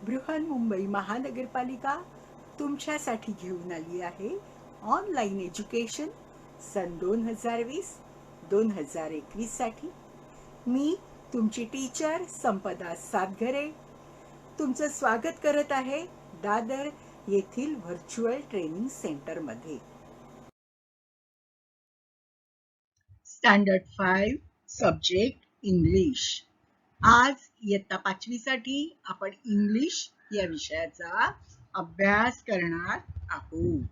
बृहन्मुंबई महानगरपालिका तुमच्यासाठी घेऊन आली आहे ऑनलाईन एज्युकेशन सन 2020-2021 साठी. मी तुमची टीचर संपदा सातघरे तुमचं स्वागत करत आहे दादर येथील व्हर्च्युअल ट्रेनिंग सेंटरमध्ये. Standard 5 subject English. आज इयत्ता 5वी साठी आपण इंग्लिश या विषयाचा अभ्यास करणार आहोत.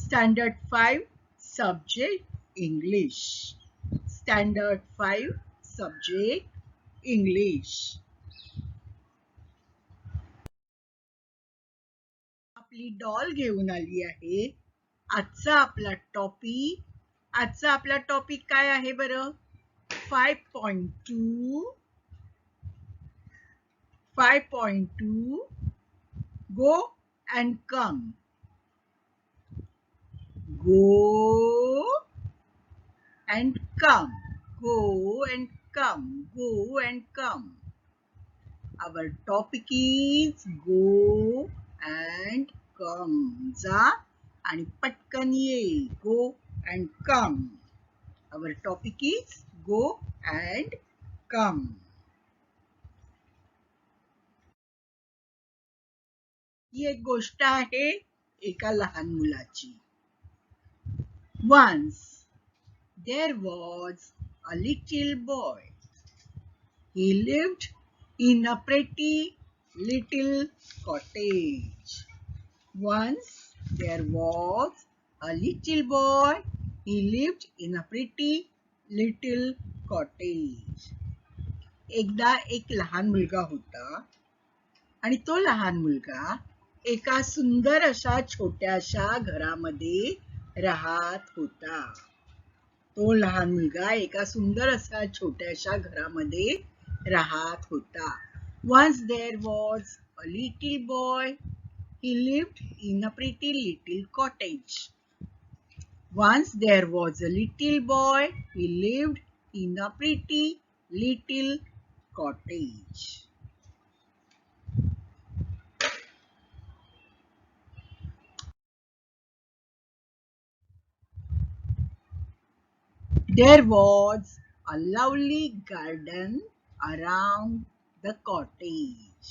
Standard 5 subject English. Standard 5 subject English. आपली डॉल घेऊन आली आहे. आजचा आपला टॉपिक काय आहे बरं? 5.2 go and come. Go and come. Go and come. Go and come. Our topic is go and come. जा आणि पटकन ये. Go and come. Our topic is go and come. ही एक गोष्ट आहे एका लहान मुलाची. Once there was a little boy. He lived in a pretty little cottage. Once there was a little boy. He lived in a pretty little cottage. एकदा एक लहान मुलगा होता आणि तो लहान मुलगा एका सुंदर अशा छोट्याशा घरामध्ये राहत होता. तो लहान मुलगा एका सुंदर अशा छोट्याशा घरामध्ये राहत होता. Once there was a little boy. He lived in a pretty little cottage. Once there was a little boy. He lived in a pretty little cottage. There was a lovely garden around the cottage.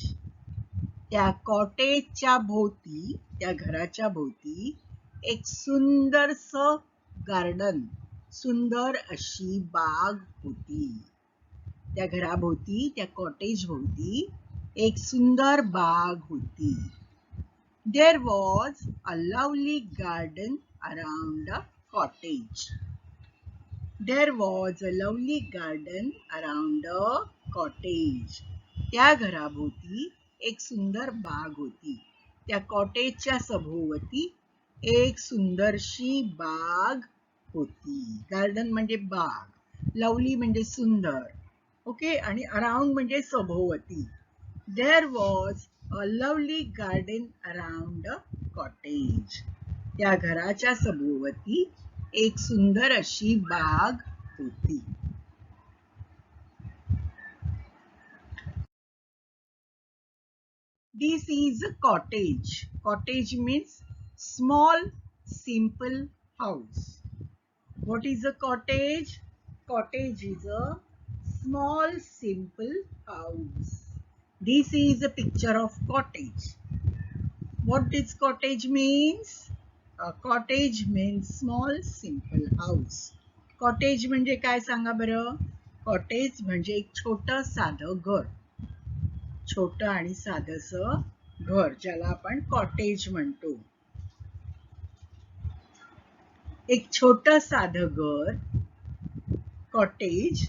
त्या कॉटेजच्या भोवती, त्या घराच्या भोवती एक सुंदरसं garden, सुंदर अशी बाग होती. त्या घराभोवती, त्या कॉटेज भोवती एक सुंदर बाग होती. There was a lovely garden around the cottage. There was a lovely garden around the cottage. त्या घराभोवती एक सुंदर बाग होती. त्या कॉटेजच्या सभोवती एक सुंदरशी बाग होती. गार्डन म्हणजे बाग, लवली म्हणजे सुंदर, ओके, आणि अराउंड म्हणजे सभोवती. There was a lovely garden around the cottage. त्या घराच्या सभोवती एक सुंदर अशी बाग होती. This is a cottage. Cottage means small, simple house. What is a cottage? Cottage is a small, simple house. This is a picture of cottage. What does cottage means? A cottage means small, simple house. Cottage म्हणजे काय सांगा बरं? Cottage म्हणजे एक छोटं साधं घर. छोटं आणि साधंसं घर, ज्याला आपण कॉटेज म्हणतो. एक छोटं साधं घर, cottage.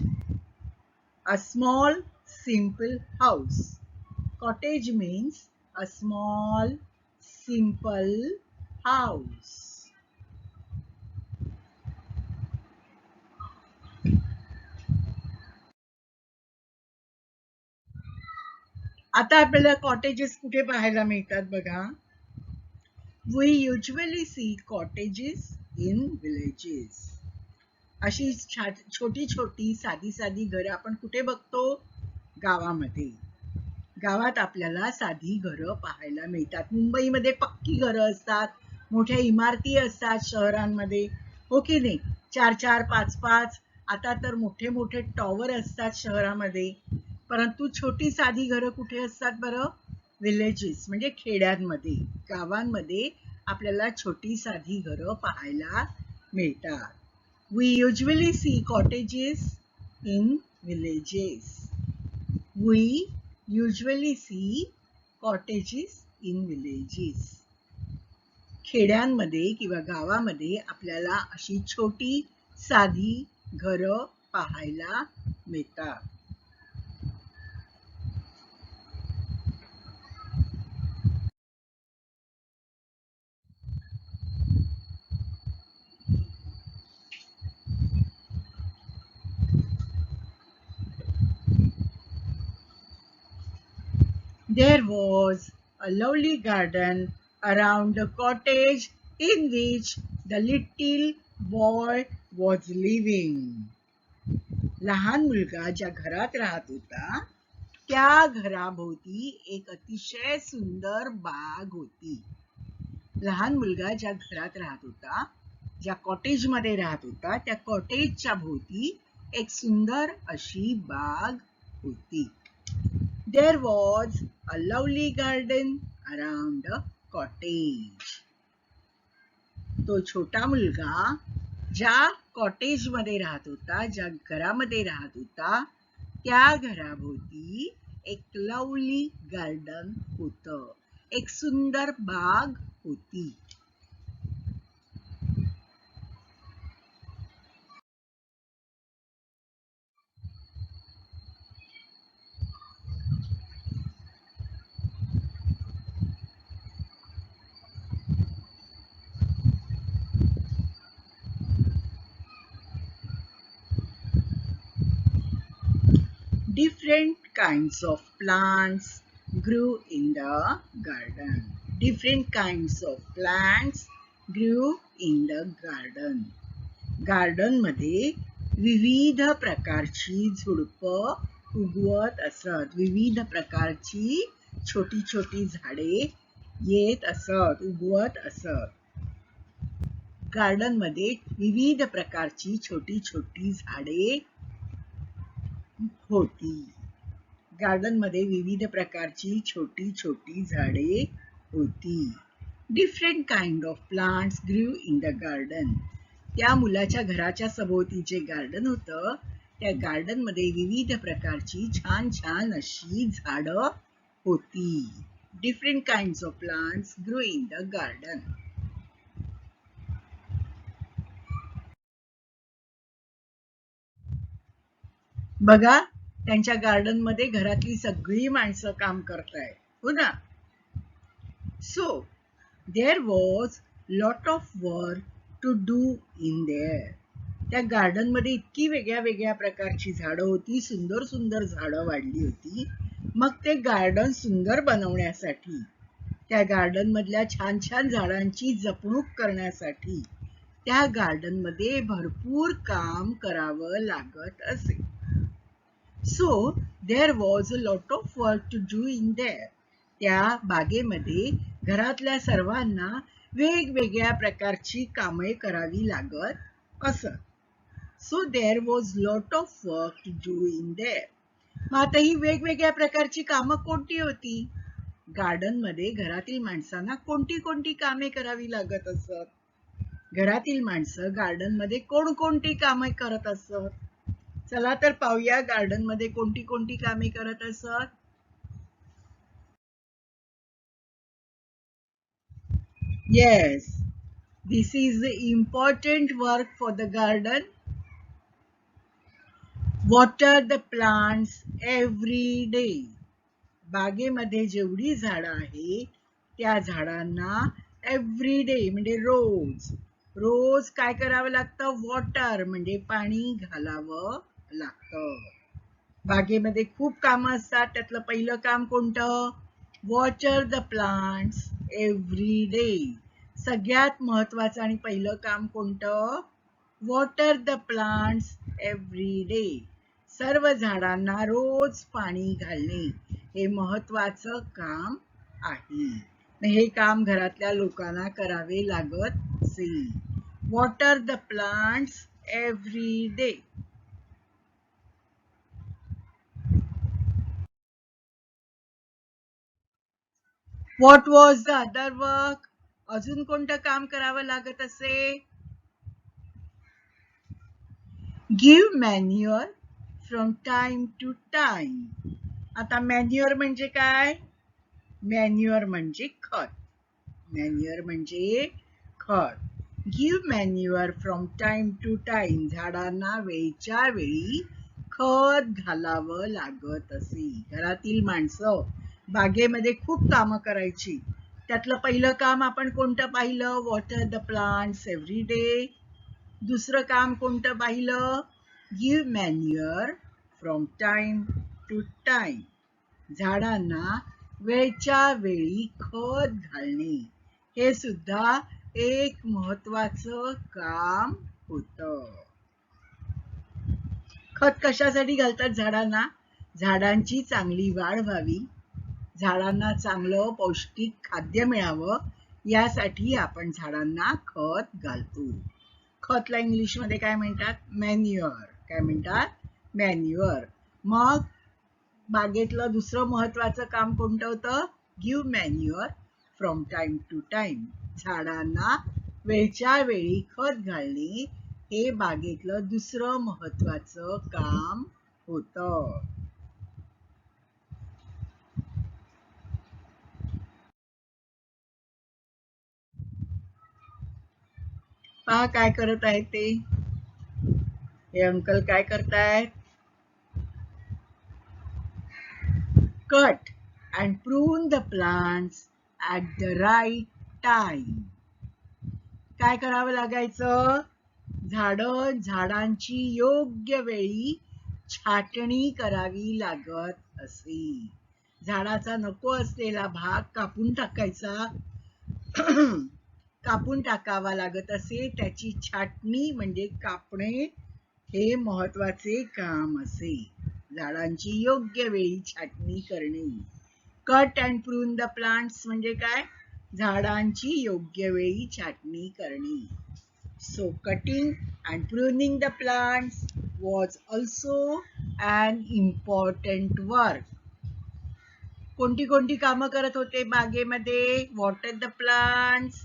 A small simple house. Cottage means a small simple house. आता आपल्याला कॉटेजेस कुठे पाहायला मिळतात बघा. We usually see cottages in villages. अशी छोटी छोटी साधी साधी घरं आपण कुठे बघतो? गावामध्ये. गावात आपल्याला साधी घरं पाहायला मिळतात. मुंबईमध्ये पक्की घरं असतात, मोठ्या इमारती असतात शहरांमध्ये, हो की नाही? 4-4, 5-5, आता तर मोठे मोठे टॉवर असतात शहरामध्ये. परंतु छोटी साधी घरं कुठे असतात बरं? विलेजेस म्हणजे खेड्यांमध्ये, गावांमध्ये आपल्याला छोटी साधी घरं पाहायला मिळतात. We usually see cottages in villages. We usually see cottages in villages. खेड्यांमध्ये किंवा गावामध्ये आपल्याला अशी छोटी साधी घरं पाहायला मिळतात. There was a lovely garden around the cottage in which the little boy was living. लहान मुलगा ज्या घरात राहत होता त्या घराभोवती एक अतिशय सुंदर बाग होती. लहान मुलगा ज्या घरात राहत होता, ज्या कॉटेज मध्ये राहत होता, त्या कॉटेजच्या भोवती एक सुंदर अशी बाग होती. There was a lovely garden around the cottage. तो छोटा मुलगा ज्या कॉटेज मध्ये राहत होता, ज्या घरामध्ये राहत होता, त्या घराभोवती एक लवली गार्डन होतं, एक सुंदर बाग होती. Different kinds of plants grew in the garden. Different kinds of plants grew in the garden. Garden मध्ये विविध प्रकारची झुडपं उगवत असत. विविध प्रकारची छोटी छोटी झाडे येत असत, उगवत असत. गार्डन मध्ये विविध प्रकारची छोटी छोटी झाडे होती. गार्डन मध्ये विविध प्रकारची छोटी छोटी झाडे होती. Different kind of plants grew in the garden. त्या मुलाच्या घराच्या सभोवती जे गार्डन होतं, त्या गार्डन मध्ये विविध प्रकारची छान छान अशी झाडं होती. Different kinds of plants grew in the garden. बघा, त्यांच्या गार्डन मध्ये घरातली सगळी माणसं काम करतायत, हो ना? So there was lot of work to do in there. त्या गार्डन मध्ये इतकी वेगळ्या वेगळ्या प्रकारची झाडं होती, सुंदर सुंदर झाडं वाढली होती. मग ते गार्डन सुंदर बनवण्यासाठी, त्या गार्डन मधल्या छान छान झाडांची जपणूक करण्यासाठी त्या गार्डन मध्ये भरपूर काम करावं लागत असे. So there was a lot of work to do in there. त्या बागेमध्ये घरातल्या सर्वांना वेगवेगळ्या प्रकारची कामे करावी लागत असत. So there was lot of work to do in there. मग आता ही वेगवेगळ्या प्रकारची कामं कोणती होती? गार्डन मध्ये घरातील माणसांना कोणती कोणती कामे करावी लागत असत? घरातील माणसं गार्डन मध्ये कोणकोणती कामे करत असत? चला तर पाहूया गार्डन मध्ये कोणती कोणती कामे करत असत. Yes, this is the important work for the garden. Water the plants every day. बागेमध्ये जेवढी झाडं आहेत त्या झाडांना एव्हरी डे म्हणजे रोज रोज काय करावं लागतं? वॉटर म्हणजे पाणी घालावं लागतं. बागेमध्ये खूप कामं असतात. त्यातलं पहिलं काम कोणतं? Water the plants every day. सगळ्यात महत्वाचं आणि पहिलं काम कोणतं? Water the plants every day. सर्व झाडांना रोज पाणी घालणे हे महत्वाचं काम आहे. हे काम घरातल्या लोकांना करावे लागत असे. Water the plants every day. What was the other work? अजून कोणतं काम करावं लागत असे? Give manure from time to time. आता मॅन्युअर म्हणजे काय? मॅन्युअर म्हणजे खत. मॅन्युअर म्हणजे खत. Give manure from time to time. झाडांना वेळच्या वेळी खत घालावं लागत असे. घरातील माणसं बागेमध्ये खूप कामं करायची. त्यातलं पहिलं काम आपण कोणतं पाहिलं? Water the plants every day. दुसरं काम कोणतं पाहिलं? Give manure from time to time. झाडांना वेळच्या वेळी खत घालणे हे सुद्धा एक महत्वाचं काम होतं. खत कशासाठी घालतात झाडांना? झाडांची चांगली वाढ व्हावी, झाडांना चांगलं पौष्टिक खाद्य मिळावं यासाठी आपण झाडांना खत घालतो. खतला इंग्लिश मध्ये काय म्हणतात? मॅन्युअर. काय म्हणतात? मॅन्युअर. मग बागेतलं दुसरं महत्वाचं काम कोणतं होतं? Give manure from time to time. झाडांना वेळच्या वेळी खत घालणे हे बागेतलं दुसरं महत्वाचं काम होतं. पहा काय करत आहेत ते. हे अंकल काय करतायत? Cut and prune the plants at the right time. काय करावं लागायचं? झाडांची योग्य वेळी छाटणी करावी लागत असे. झाडाचा नको असलेला भाग कापून टाकायचा. कापून टाकावा लागत असे. त्याची छाटणी म्हणजे कापणे हे महत्वाचे काम असे. झाडांची योग्य वेळी छाटणी करणे. Cut and prune the plants म्हणजे काय? झाडांची योग्य वेळी छाटणी करणे. So cutting and pruning the plants was also an important work. कोणती कोणती कामं करत होते बागेमध्ये? Water the plants,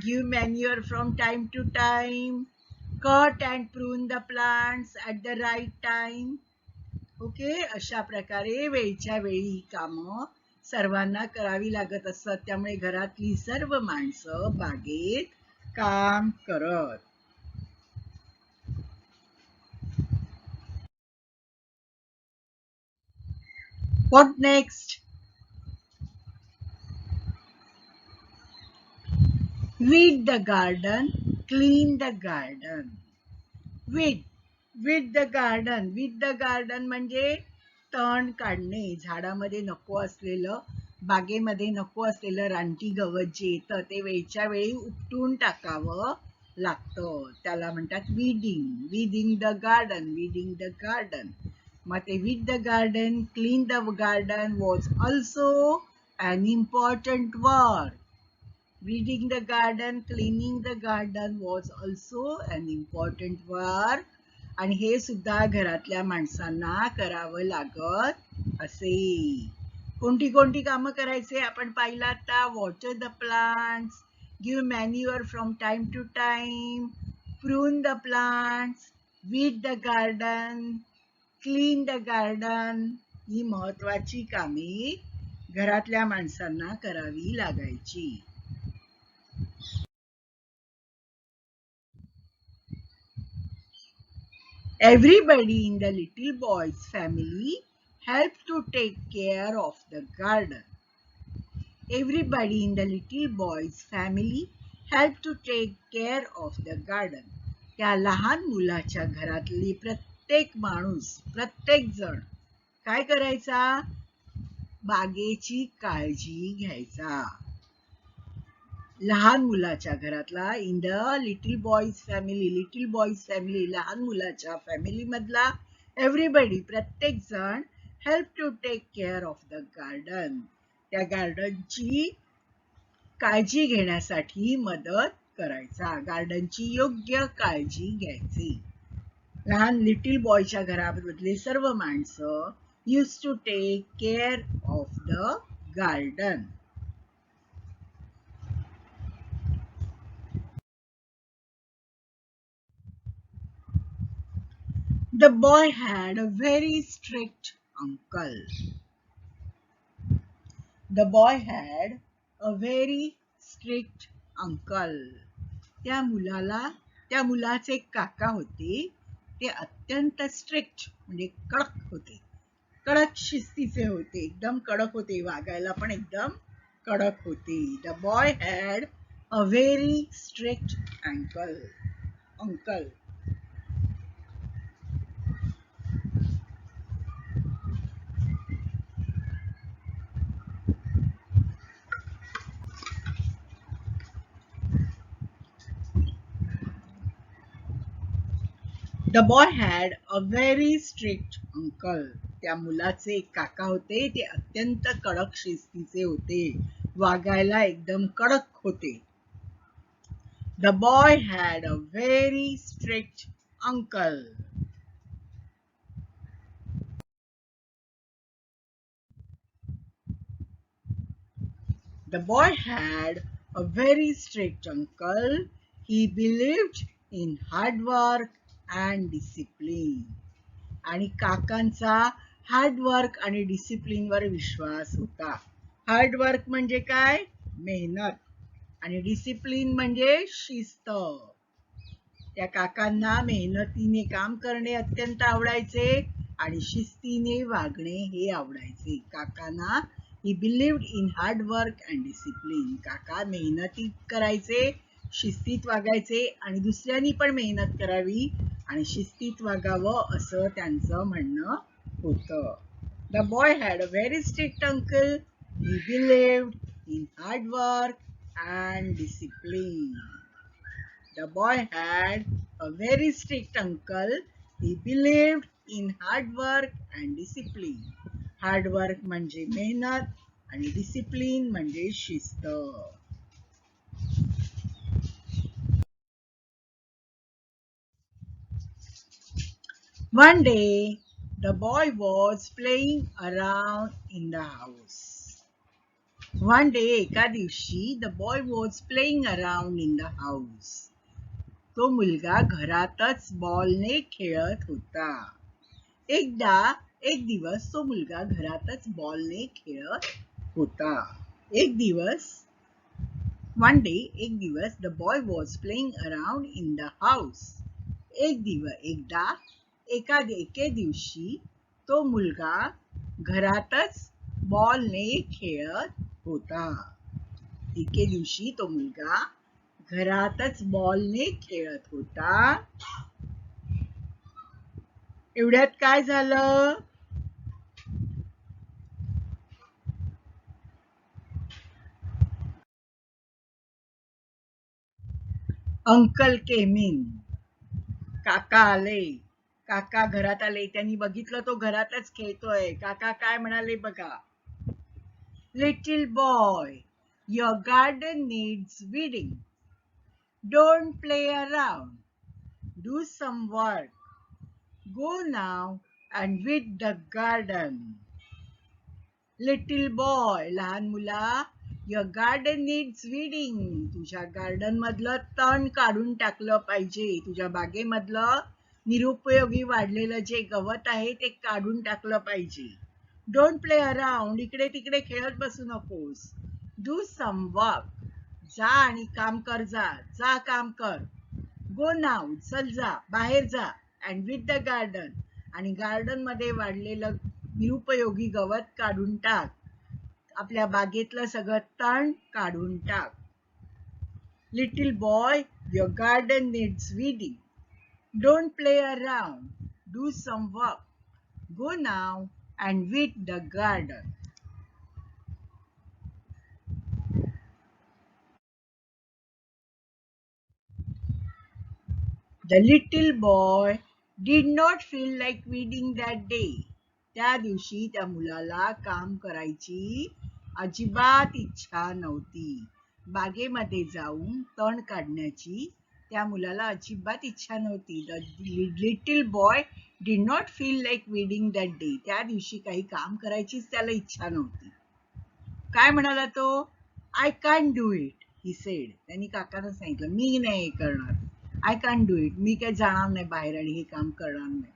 give manure from time to time, cut and prune the plants at the right time. Okay, अशा प्रकारे वेळच्या वेळी कामं सर्वांना करावी लागत असतात. त्यामुळे घरातली सर्व माणसं बागेत काम करत. What next? Weed the garden, clean the garden. Weed the garden. Weed the garden म्हणजे तण काढणे. झाडामध्ये नको असलेलं, बागेमध्ये नको असलेलं रानटी गवत जे येतं ते वेळच्या वेळी उपटून टाकावं लागतं. त्याला म्हणतात weeding. Weeding the garden. Weeding the garden. मग ते weed the garden, clean the garden was also an important work. Weeding the garden, cleaning the garden was also an important work. आणि हे सुद्धा घरातल्या माणसांना करावं लागत असे. कोणती कोणती कामं करायचे आपण पाहिलं आता? Water the plants, give manure from time to time, prune the plants, weed the garden, clean the garden. ही महत्वाची कामे घरातल्या माणसांना करावी लागायची. Everybody in the little boy's family helped to take care of the garden. Everybody in the little boy's family helped to take care of the garden. त्या लहान मुलाच्या घरातली प्रत्येक माणूस, प्रत्येक जण काय करायचा? बागेची काळजी घ्यायचा. लहान मुलाच्या घरातला, in the little boy's family, little boy's family, लहान मुलाच्या फॅमिली मधला एव्हरीबडी प्रत्येक जण help to take care of the garden. त्या गार्डनची काळजी घेण्यासाठी मदत करायचा. गार्डनची योग्य काळजी घ्यायची. लहान लिटिल बॉयच्या घरामधले सर्व माणसं used to take care of the garden. The boy had a very strict uncle. The boy had a very strict uncle. त्या मुलाचे काका होते ते अत्यंत स्ट्रिक्ट म्हणजे कडक होते. कडक शिस्तीचे होते. एकदम कडक होते. वागायला पण एकदम कडक होते. The boy had a very strict uncle. The boy had a very strict uncle. त्या मुलाचे काका होते ते अत्यंत कडक शिस्तीचे होते. वागायला एकदम कडक होते. The boy had a very strict uncle. The boy had a very strict uncle. He believed in hard work and discipline. आणि काकांचा हार्डवर्क आणि डिसिप्लिनवर विश्वास होता. हार्डवर्क म्हणजे काय? मेहनत. आणि डिसिप्लिन म्हणजे शिस्त. त्या काकांना मेहनतीने काम करणे अत्यंत आवडायचे आणि शिस्तीने वागणे हे आवडायचे. काकांना he believed in hard work and discipline. काका मेहनती करायचे, शिस्तीत वागायचे आणि दुसऱ्यांनी पण मेहनत करावी आणि शिस्तीत वागावं असं त्यांचं म्हणणं होतं. The boy had a very strict uncle. He believed in hard work and discipline. The boy had a very strict uncle. He believed in hard work and discipline. Hard work म्हणजे मेहनत आणि discipline म्हणजे शिस्त. One day, the boy was playing around in the house. One day, एका दिवशी, the boy was playing around in the house. तो मुलगा घरातच बॉलने खेळत होता. एक दिवस तो मुलगा घरातच बॉलने खेळत होता. One day, एक दिवस, the boy was playing around in the house. एके दिवशी तो मुलगा घरातच बॉलने खेळत होता. एके दिवशी तो मुलगा घरातच बॉलने खेळत होता. एवढ्यात काय झालं? Uncle came in. काका आले. काका घरात आले. त्यांनी बघितलं तो घरातच खेळतोय. काका काय म्हणाले बघा. Little boy, your garden needs weeding. Don't play around. Do some work. Go now and weed the garden. Little boy, लहान मुला, your garden needs weeding. तुझ्या गार्डन मधलं तण काढून टाकलं पाहिजे. तुझ्या बागेमधलं निरुपयोगी वाढलेलं जे गवत आहे ते काढून टाकलं पाहिजे. Don't play around. इकडे तिकडे खेळत बसू नकोस. Do some work. जा आणि काम कर जा. जा काम कर. Go now. चल जा. बाहेर जा. And with the garden. आणि गार्डन मध्ये वाढलेलं निरुपयोगी गवत काढून टाक. आपल्या बागेतलं सगळं तण काढून टाक. Little boy, your garden needs weeding. Don't play around. Do some work. Go now and weed the garden. The little boy did not feel like reading that day. त्या दिवशी त्या मुलाला काम करायची अजिबात इच्छा नव्हती. बागेमध्ये जाऊन तण काढण्याची त्या मुलाला अजिबात इच्छा नव्हती. The little boy did not feel like reading that day. त्या दिवशी काही काम करायचीच त्याला इच्छा नव्हती. काय म्हणाला तो? I can't do it, he said. त्यांनी काकांना सांगितलं, मी नाही हे करणार. I can't do it. मी काही जाणार नाही बाहेर आणि हे काम करणार नाही.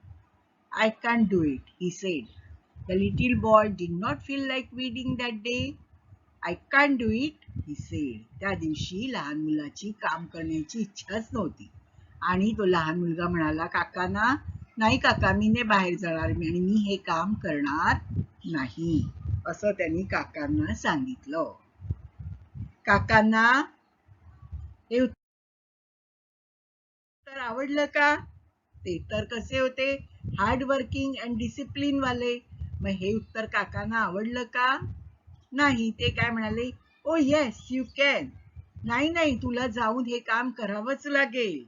I can't do it, he said. The little boy did not feel like reading that day. I can't do it, he said. त्या दिवशी लहान मुलाची काम करण्याची इच्छाच नव्हती. आणि तो लहान मुलगा म्हणाला काकांना, नाही काका, मी नाही बाहेर जाणार आणि मी हे काम करणार नाही, असं त्यांनी काकांना सांगितलं. काकांना हे उत्तर आवडलं का? ते तर कसे होते? हार्ड वर्किंग अँड डिसिप्लिन वाले. मग हे उत्तर काकांना आवडलं का? नाही. ते काय म्हणाले? ओ येस यू कॅन. नाही नाही, तुला जाऊन हे काम करावंच लागेल.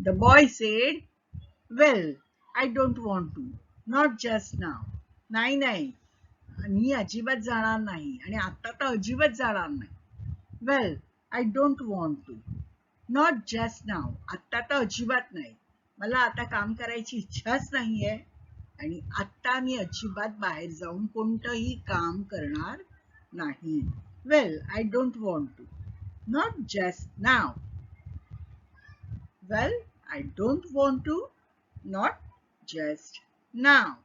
The boy said, well, I don't want to. Not just now. नाही नाही, मी अजिबात जाणार नाही आणि आता तर अजिबात जाणार नाही. Well, I don't want to. Not just now. आता तर अजिबात नाही. मला आता काम करायची इच्छाच नाहीये आणि आता मी अजिबात बाहेर जाऊन कोणतंही काम करणार नाही. Well, I don't want to. Not just now. Well, I don't want to. Not just now.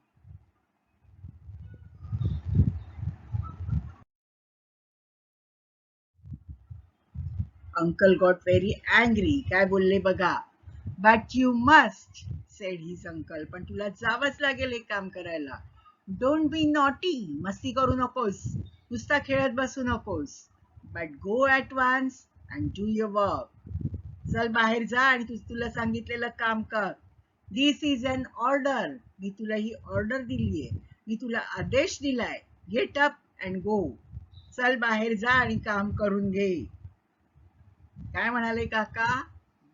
Uncle got very angry. काय बोलले बघा? But you must, said his uncle. पण तुला जावंच लागेल हे काम करायला. Don't be naughty. मस्ती करू नकोस. नुसता खेळत बसू नकोस. But go at once and do your work. चल बाहेर जा आणि तुला सांगितलेलं काम कर. This is an order. मी तुला ही ऑर्डर दिलीये. मी तुला आदेश दिलाय. Get up and go. चल बाहेर जा आणि काम करून घे. काय म्हणाले काका?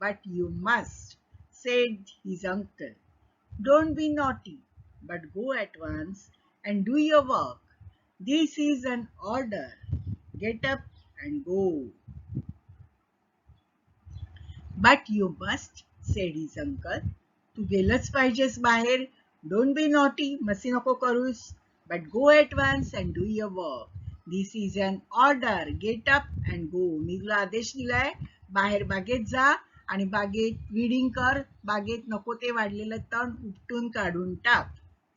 But you must, said his uncle. Don't be naughty, but go at once and do your work. This is an order. Get up and go. But you must, said his uncle. तू गेलंच पाहिजेस बाहेर. Don't be naughty, मस्ती नको करूस. But go at once and do your work. This is an order. Get up and go. मी तुला आदेश दिलाय, बाहेर बागेत जा आणि बागेत रीडिंग कर. बागेत नको ते वाढलेलं तण उपटून काढून टाक.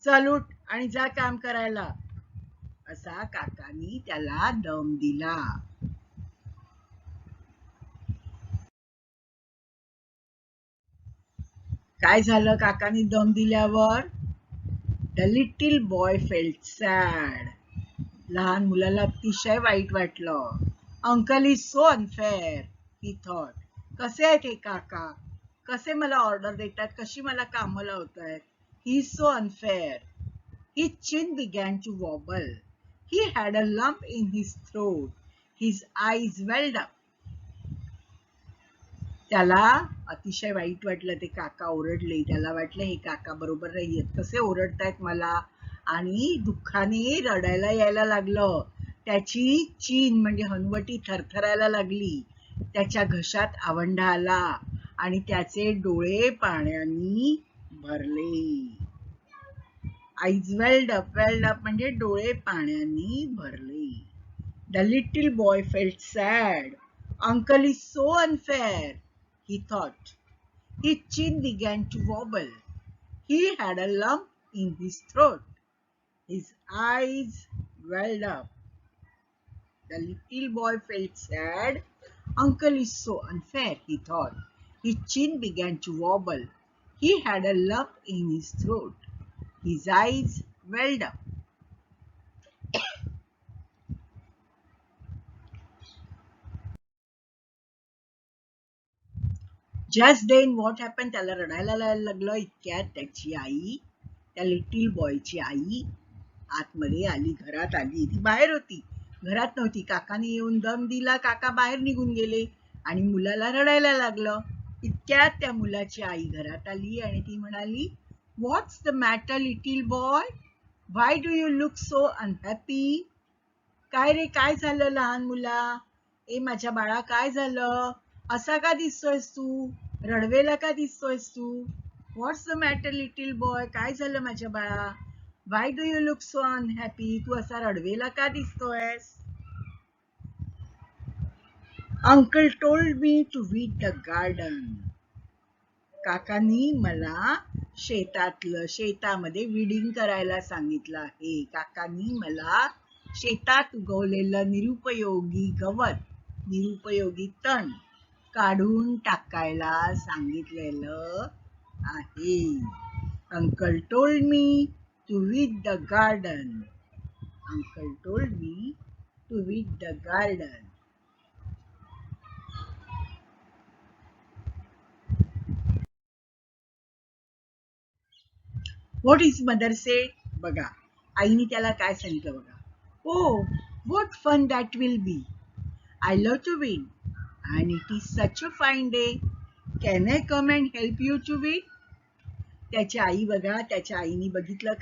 चल उठ आणि जा काम करायला. असा काकांनी त्याला दम दिला. काय झालं काकांनी दम दिल्यावर? The little boy felt sad. लहान मुलाला अतिशय वाईट वाटलं. Uncle is so unfair, he thought. कसे आहेत हे काका? कसे मला ऑर्डर देतात? कशी मला कामं लावतायत? He is so unfair. His chin began to wobble. He had a lump in his throat. His eyes welled up. त्याला अतिशय वाईट वाटलं. ते काका ओरडले. त्याला वाटलं हे काका बरोबर नाहीयेत. कसे ओरडतायत मला? आणि दुःखाने रडायला यायला लागलं. त्याची चीन म्हणजे हनवटी थरथरायला लागली. त्याच्या घशात आवंढा आला आणि त्याचे डोळे पाण्याने भरले. आईज वेल्ड अप म्हणजे डोळे पाण्याने भरले. The little boy felt sad. Uncle is so unfair, he thought. His chin began to wobble. He had a lump in his throat. His eyes welled up. The little boy felt sad. Uncle is so unfair, he thought. His chin began to wobble. He had a lump in his throat. His eyes welled up. Just then what happened? त्याला रडायला लागलं. इतक्यात त्याची आई, त्या little बॉयची आई आतमध्ये आली, घरात आली. ती बाहेर होती, घरात नव्हती. काकाने येऊन दम दिला. काका बाहेर निघून गेले आणि मुलाला रडायला लागलं. इतक्यात त्या मुलाची आई घरात आली आणि ती म्हणाली, "what's the matter little boy? Why do you look so unhappy?" काय रे, काय झालं लहान मुला? ए माझ्या बाळा, काय झालं? असा का दिसतोयस तू? रडवेला का दिसतोयस तू? What's the matter little boy? काय झालं माझ्या बाळा? Why do you look so unhappy? तू असा रडवेला का दिसतोयस? Uncle told me to weed the garden. काकांनी मला शेतामध्ये विडिंग करायला सांगितलं आहे. काकांनी मला शेतात उगवलेलं निरुपयोगी गवत, निरुपयोगी तण काढून टाकायला सांगितलेलं आहे. Uncle told me to weed the garden. Uncle told me to weed the garden. What is mother say? बघा, आईने त्याला काय सांगितलं बघा. Oh, what fun that will be. I love to win and it is such a fine day. Can I come and help you to win? त्याची आई बघा, त्याच्या आईने बघितलं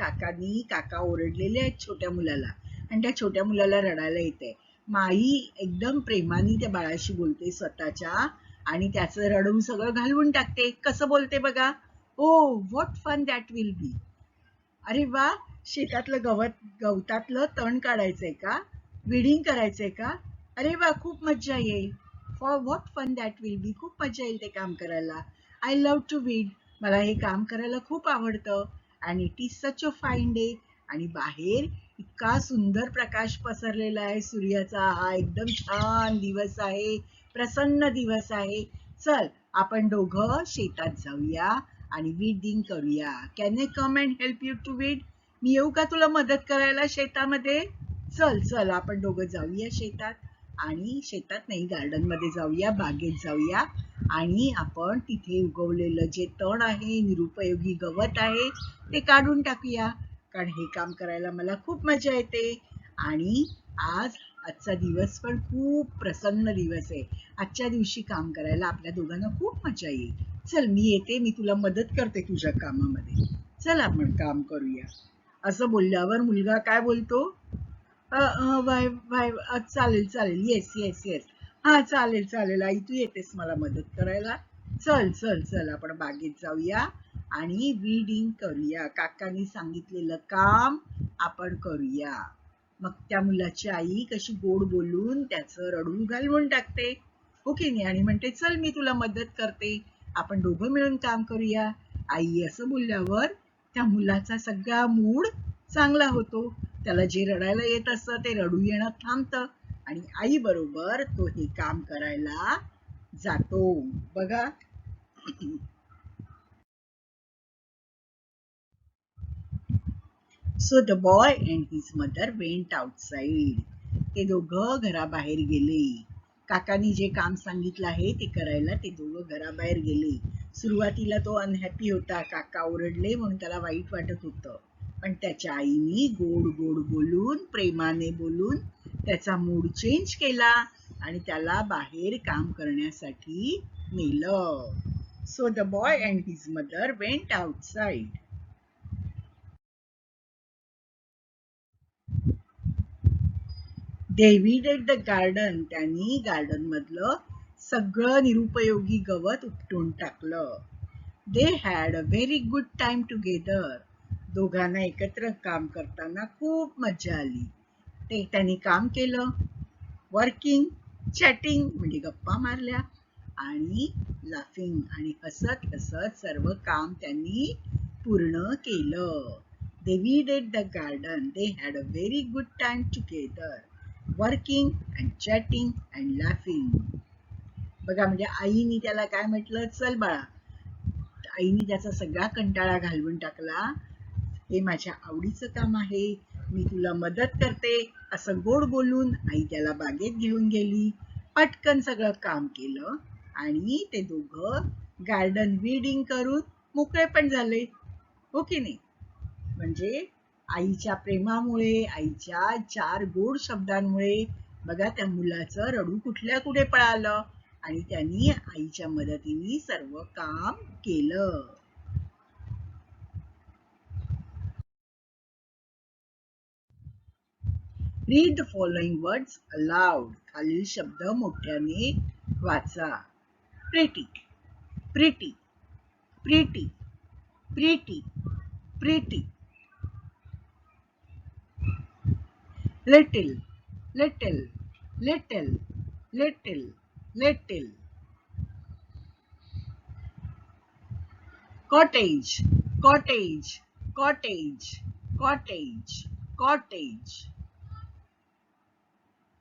काका ओरडलेले आहेत छोट्या मुलाला आणि त्या छोट्या मुलाला रडायला येते. आई एकदम प्रेमाने त्या बाळाशी बोलते स्वतःच्या आणि त्याचं रडून सगळं घालवून टाकते. कसं बोलते बघा. Oh, what fun that will be. अरे वा, शेतातलं गवतातलं तण काढायचंय का? विडिंग करायचंय का? अरे वा, खूप मज्जा येईल. For what fun that will be. खूप मज्जा येईल ते काम करायला. I love to weed. मला हे काम करायला खूप आवडतं. And it is such a fine day. आणि बाहेर इतका सुंदर प्रकाश पसरलेला आहे सूर्याचा. हा एकदम छान दिवस आहे, प्रसन्न दिवस आहे. चल, आपण दोघं शेतात जाऊया आणि वीडिंग करूया. Can I come and help you to weed? मी येऊ का तुला मदत करायला शेतामध्ये? चल चल, आपण दोघं जाऊया शेतात आणि शेतात नाही, गार्डन मध्ये जाऊया, बागेत जाऊया आणि आपण तिथे उगवलेलं जे तण आहे, निरुपयोगी गवत आहे, ते काढून टाकूया. कारण हे काम करायला मला खूप मजा येते आणि आजचा दिवस पण खूप प्रसन्न दिवस आहे. आजच्या दिवशी काम करायला आपल्या दोघांना खूप मजा येईल. चल, मी येते, मी तुला मदत करते तुझ्या कामामध्ये. चल, आपण काम करूया. असं बोलल्यावर मुलगा काय बोलतो? चालेल चालेल, येस येस येस, हा चालेल चालेल आई, तू येतेस मला मदत करायला. चल चल चल, आपण बागेत जाऊया आणि वीडिंग करूया. काकांनी सांगितलेलं काम आपण करूया. मग त्या मुलाची आई कशी गोड बोलून त्याचं रडू घालवून टाकते, हो की नाही, आणि म्हणते चल मी तुला मदत करते, आपण दोघं मिळून काम करूया. आई असं बोलल्यावर त्या मुलाचा सगळा मूड चांगला होतो. त्याला जे रडायला येत असतं ते रडू येणं थांबतं आणि आई बरोबर तो हे काम करायला जातो. बघा. So the boy and his mother went outside. ते दोघं घराबाहेर गेले. काकांनी जे काम सांगितलं आहे ते करायला ते दोघं घराबाहेर गेले. सुरुवातीला तो अनहॅपी होता. काका ओरडले म्हणून त्याला वाईट वाटत होतं. पण त्याच्या आईने गोड गोड बोलून, प्रेमाने बोलून त्याचा मूड चेंज केला आणि त्याला बाहेर काम करण्यासाठी नेलं. So the boy and his mother went outside. They weeded the garden. त्यांनी गार्डन मधलं सगळं निरुपयोगी गवत उपटून टाकलं. They had a very good time together. दोघांना एकत्र काम करताना खूप मजा आली. त्यांनी काम केलं. वर्किंग, चॅटिंग म्हणजे गप्पा मारल्या आणि लाफिंग आणि हसत हसत सर्व काम त्यांनी पूर्ण केलं. They weeded the garden. They had a very good time together. Working and chatting and laughing. बघा, म्हणजे आईने त्याला काय म्हटलं, चल बाळा. आईने त्याचा सगळा कंटाळा घालवून टाकला. हे माझ्या आवडीचं काम आहे, मी तुला मदत करते असं गोड बोलून आई त्याला बागेत घेऊन गेली. पटकन सगळं काम केलं आणि ते दोघं गार्डन वीडिंग करून मोकळे पण झाले, हो की नाही. म्हणजे आईच्या प्रेमामुळे, आईच्या 4 गोड शब्दांमुळे बघा त्या मुलाचं रडू कुठल्या कुठे पळालं आणि त्यांनी आईच्या मदतीने सर्व काम केलं. Read the following words aloud. खालील शब्द मोठ्याने वाचा. Pretty, pretty, pretty, pretty, pretty. Little, little, little, little, little. Cottage, cottage, cottage, cottage, cottage.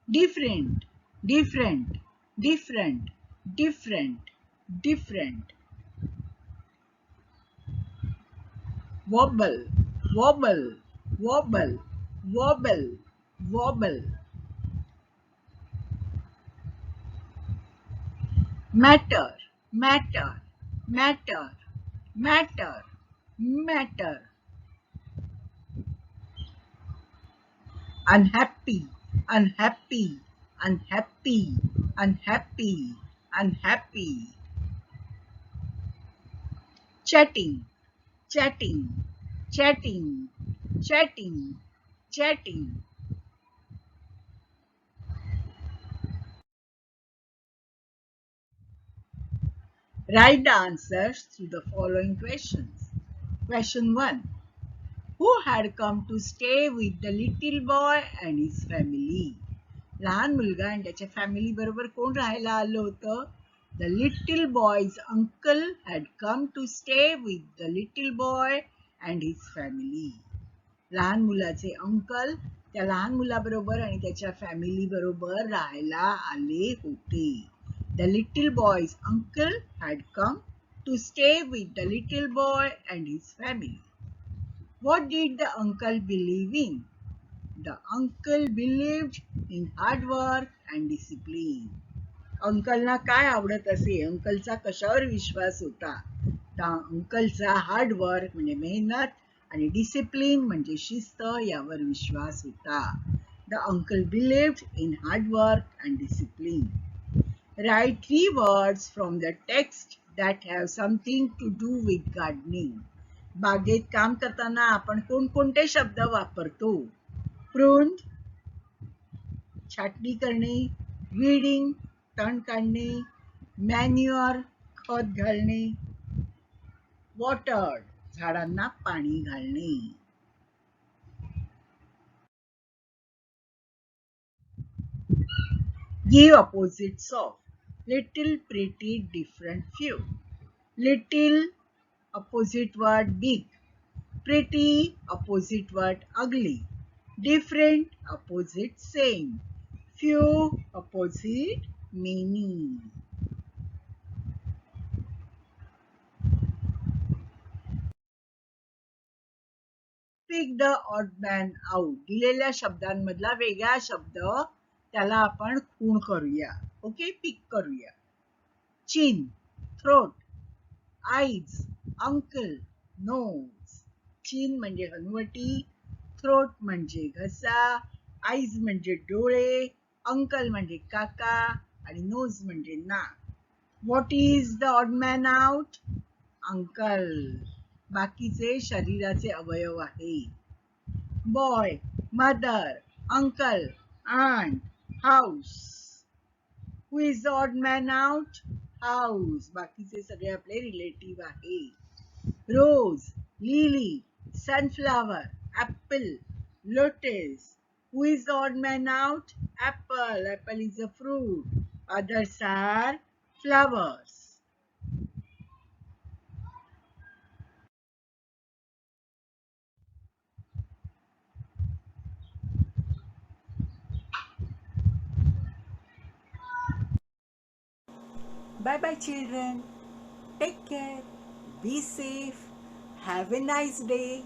Different, different, different, different, different. Wobble, wobble, wobble, wobble, wobble. Matter, matter, matter, matter, matter. Unhappy, unhappy, unhappy, unhappy, unhappy. Chatting, chatting, chatting, chatting, chatting. Write the answers to the following questions. Question 1. Who had come to stay with the little boy and his family? लहान मुलगा आणि त्याच्या family बरोबर कोण राहायला आलं होतं? The little boy's uncle had come to stay with the little boy and his family. लहान मुलाचे अंकल त्या लहान मुलाबरोबर आणि त्याच्या फॅमिली बरोबर राहायला आले होते. The little boy's uncle had come to stay with the little boy and his family. What did the uncle believe in? The uncle believed in hard work and discipline. अंकलना काय आवडत असे? अंकलचा कशावर विश्वास होता? अंकलचा हार्ड वर्क म्हणजे मेहनत आणि discipline म्हणजे शिस्त यावर विश्वास होता. The uncle believed in hard work and discipline. Write 3 words from the text that have something to do with gardening. बागेत काम करताना आपण कोणकोणते शब्द वापरतो? Pruned, छाटणी करणे, weeding, तण काढणे, manure, खत घालणे, watered, झाडांना पाणी घालणे. Give opposites of little, pretty, different, few. Little, opposite word big. Pretty, opposite word ugly. Different, opposite same. Few, opposite many. Pick the odd man out. दिलेल्या शब्दांमधला वेगळा शब्द त्याला आपण खूण करूया. ओके, पिक करूया. Chin, throat, eyes, uncle, nose. Chin म्हणजे हनुवटी, throat म्हणजे घसा, eyes म्हणजे डोळे, uncle म्हणजे काका आणि nose म्हणजे नाक. What is the odd man out? Uncle. बाकीचे शरीराचे अवयव आहे. Boy, mother, uncle, aunt, house. Who is the odd man out? House. बाकीचे सगळे आपले रिलेटिव्ह आहे. Rose, lily, sunflower, apple, lotus. Who is the odd man out? Apple. Apple is a fruit. Others are flowers. Bye bye, children. Take care. Be safe. Have a nice day.